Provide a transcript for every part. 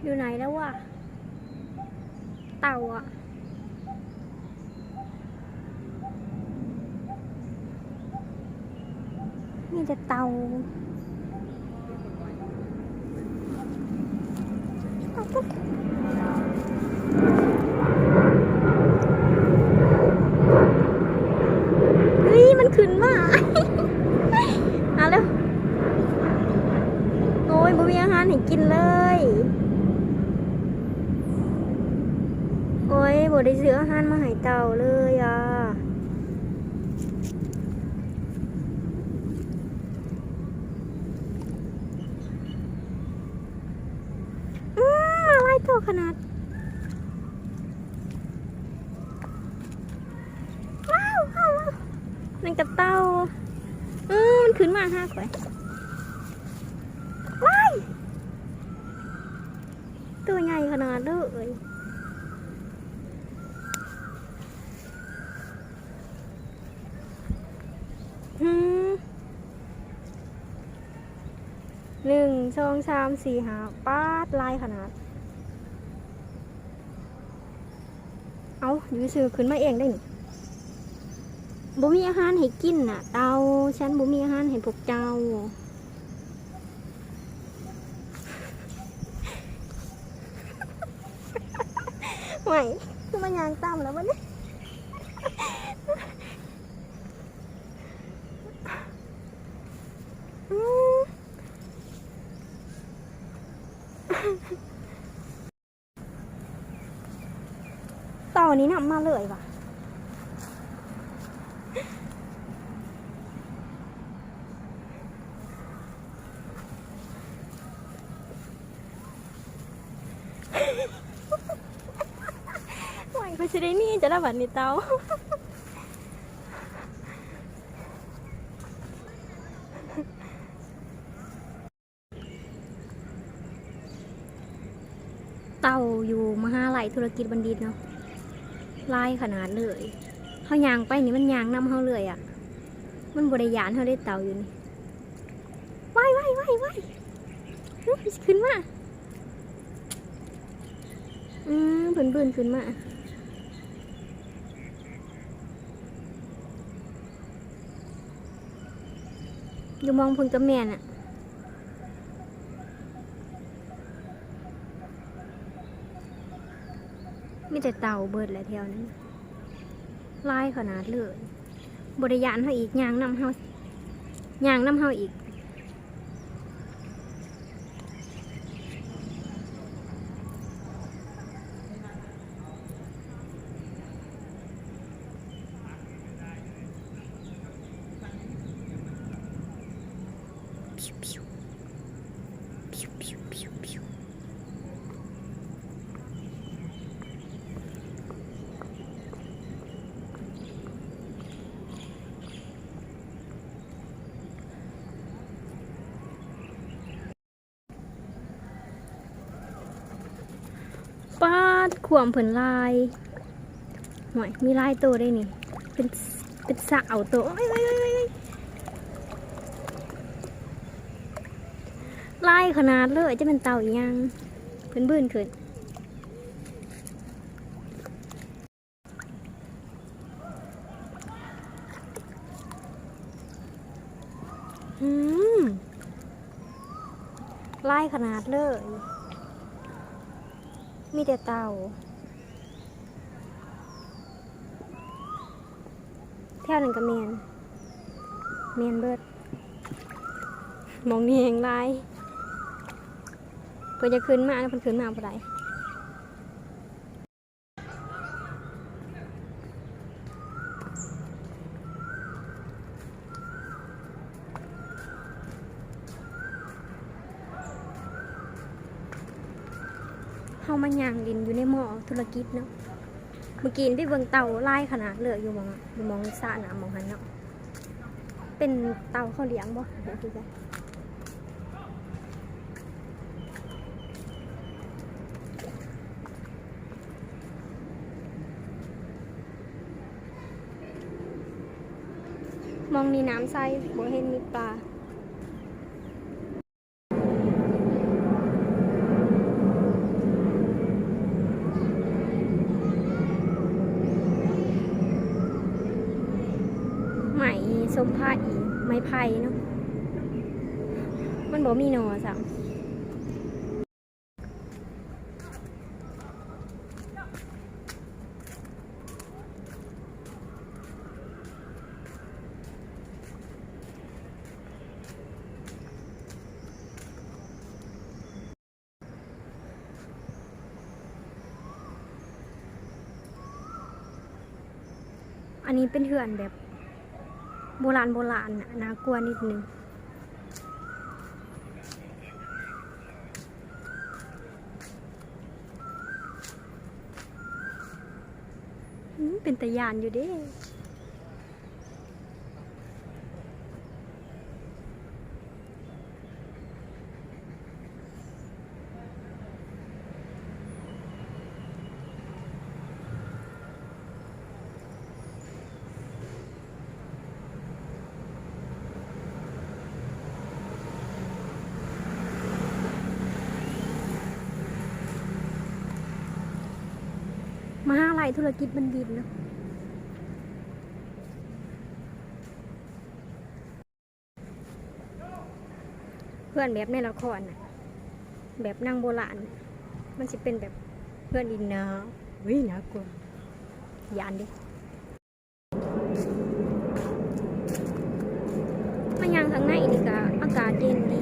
อยู่ไหนแล้ววะเต่าอ่ะมีแต่เต่าเฮ้ยมันขึ้นมาเอาเร็วโอ้ยบ่มีอาหารให้กินเลยโอ้ยบ่ได้ซื้ออาหารมาให้เต่าเลยอ่ะอะไรตัวขนาดว้าวนั่นกับเต่ามันขึ้นมาห้าข่อยว้ายตัวใหญ่ขนาดเลย1 2 3 4 5ป้าดลายขนาดเอาอยู่ซื้อขึ้นมาเองได้นี่บ่มีอาหารให้กินน่ะเต่าฉันบ่มีอาหารให้พวกเจ้าไหวคือมันยางต่ำแล้วมันต่อนี้นำมาเลยว่ะไหวเขาจะได้นี่จะได้แบบนี้เต่าเต่าอยู่มหาลัยธุรกิจบัณฑิตเนาะลายขนาดเลยเขายางไปนี่มันยางนำเขาเลยอ่ะมันบริยานเขาได้เต่าอยู่นี่ว่ายขึ้นมาเบิ่นขึ้นมาอยู่มองพึ่งกับแม่น่ะมีแต่เต่าเบิดแหละแถวนั้นลายขนาดเลยบริยานเขาอีกยางนำเขาอีกป้าดขวมเผินลายหน่อยมีลายตัวได้นี่เป็นสาวตัวลายขนาดเลยจะเป็นเต่าอีกยังเพิ่นบื้นขึ้นลายขนาดเลยมีแต่เต่าแถวนั้นก็เมียนเบิดมองนี่เองลายเพื่อจะขึ้นมาแล้วมันขึ้นมาบ่ได้เฮามันย่างดินอยู่ในหม้อธุรกิจเนาะเมื่อกี้ไปเบิ่งเต่าลายขนาดเลยอยู่มองสระน้ำมองหันเนาะเป็นเต่าเขาเลี้ยงบ่เดี๋ยวดูกันมองนี่น้ำใสบ่เห็นมีปลา มผ้าอีไม้ไผ่เนาะมันบอกมีหนอสั่งอันนี้เป็นเถื่อนแบบโบราณโบราณน่ะน่ากลัวนิดนึงเป็นตะยานอยู่เด้มหาลัยธุรกิจบัณฑิตเนาะเพื่อนแบบในละครน่ะแบบนางโบราณน่ะมันจะเป็นแบบเพื่อนอินเนอร์วิน่ากลัวยานดิมายังข้างในนี่ก็อากาศเย็นดี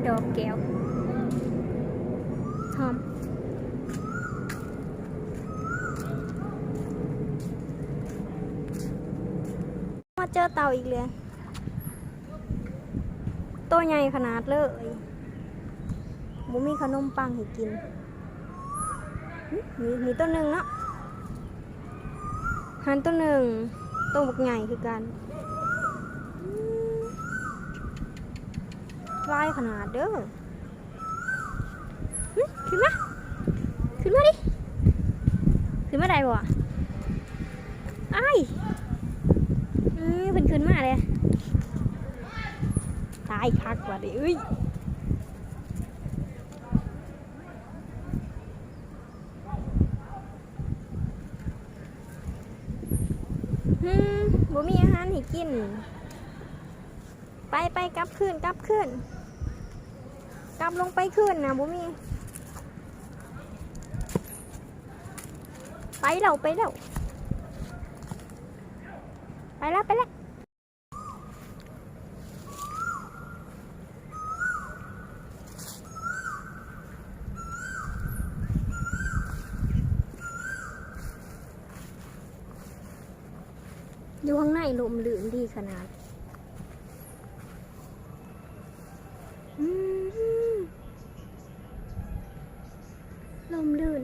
ดอกแก้วหอมมาเจอเต่าอีกเลยตัวใหญ่ขนาดเลยบุมีขนมปังให้กินมีตัวหนึ่งเนาะหันตัวหนึ่งตัวบักใหญ่คือกันลายขนาดเด้อขึ้นมาขึ้นมาดิขึ้นมาได้บ่ไอ้เพิ่นขึ้นมาเลยตายคักว่ะดิเอ้ยบ่มีอาหารให้กินไปกลับขึ้นกลับลงไปขึ้นนะบ่มีไปแล้วอยู่ข้างในลมลื่นดีขนาดลมลื่น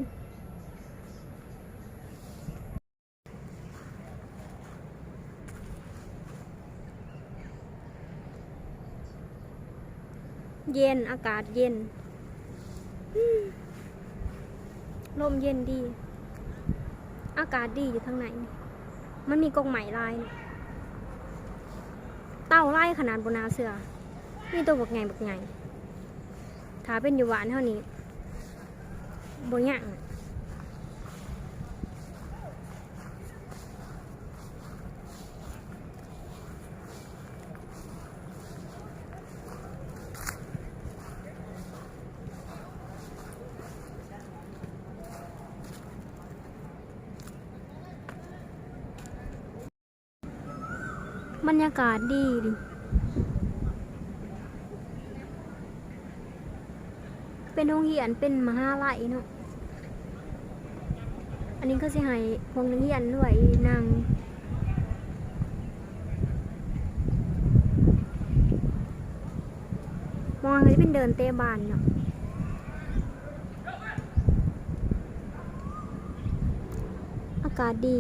เย็นอากาศเย็นลมเย็นดีอากาศดีอยู่ข้างในมันมีกรงไหมลายเต่าไล่ขนาดบนนาเสือมีตัวบักไงถ้าเป็นอยู่หวานเท่านี้บ่ย่างบรรยากาศดีดิเป็นโรงเรียนเป็นมหาลัยเนาะอันนี้ก็สิให้โรงเรียนด้วยนางมองเลยเป็นเดินเตะบานเนาะอากาศดี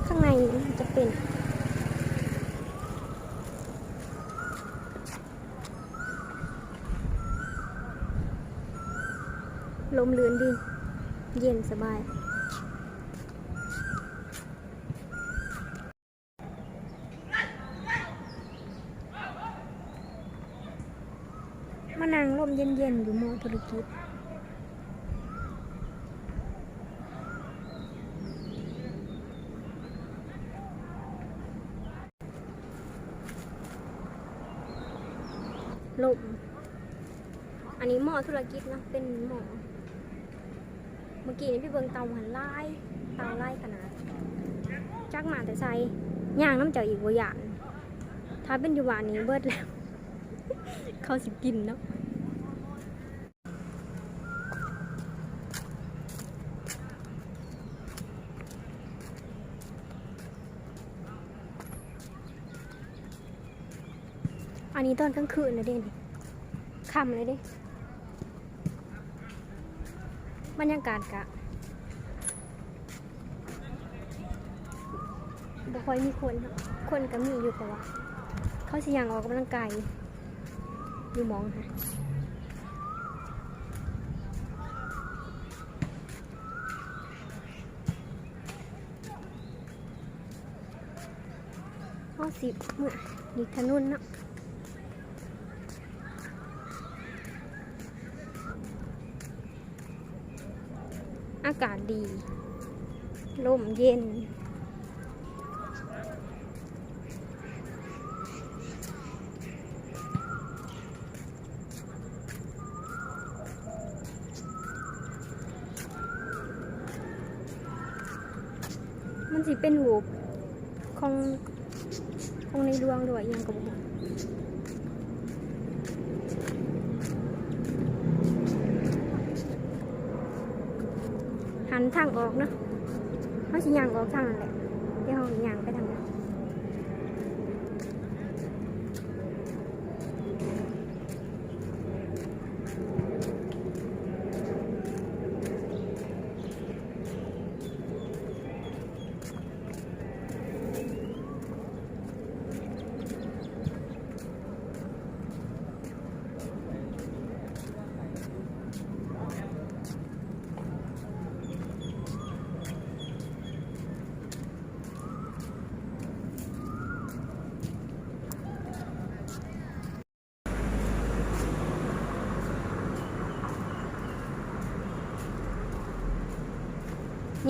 ข้างในจะเป็น ลมเรือนดีเย็นสบายมานั่งลมเย็นๆอยู่มอธุรกิจลมอันนี้หม้อธุรกิจนะเป็นหม้อเมื่อกี้นี้พี่เบิงเตาหันไล่เตาไล่ขนาดจักมาแต่ใส่ย่างน้ำเจ้าอีกบ่หยานถ้าเป็นอยู่บ้านนี้เบิดแล้ว เขาสิกินเนาะอันนี้ตอนกลางคืนเลยเด่นค่ำเลยเด้บรรยากาศกะบ่ค่อยมีคนครับคนก็มีอยู่แต่ว่าเขาสิยังออกกำลังกายอยู่มองค่ะเอาสิเมื่อดีถนนเนาะอากาศดีลมเย็นมันสิเป็นหูของในดวงด้วยยังกับหูหันทางออกเนาะเขาสิย่างออกทางนั่นแหละเดี๋ยวเขาย่างไปทางนั้น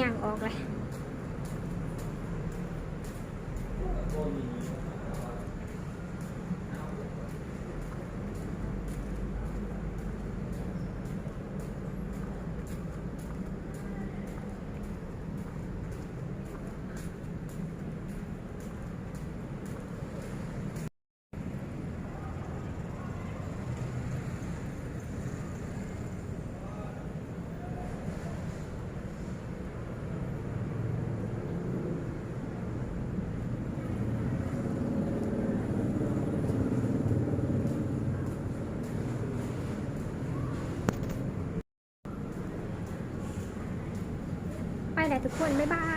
ย่างออกเลยไปเลยทุกคนบ๊ายบาย